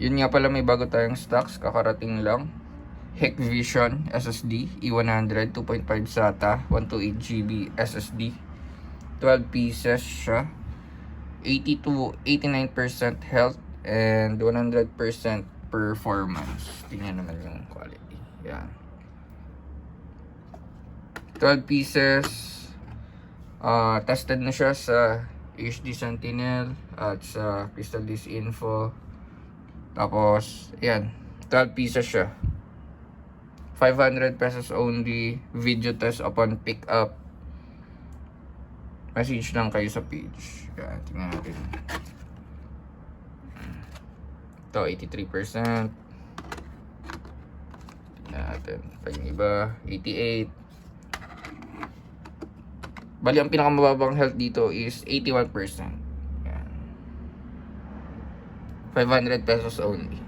Yun nga pala, may bago tayong stocks, kakarating lang. Hikvision SSD E100 2.5 SATA 128 GB SSD, 12 pieces siya, 80 to 89% health and 100% performance. Tingnan naman yung quality. Yan. 12 pieces. Tested na siya sa HD Sentinel at sa Crystal Disk Info. Tapos, yan. 12 pieces siya. 500 pesos only. Video test upon pick up. Message lang kayo sa page. Yan, tingnan natin. Ito, 83%. Tingnan natin. Pa yung iba, 88%. Bali, ang pinakamababang health dito is 81%. Yan. 500 pesos only.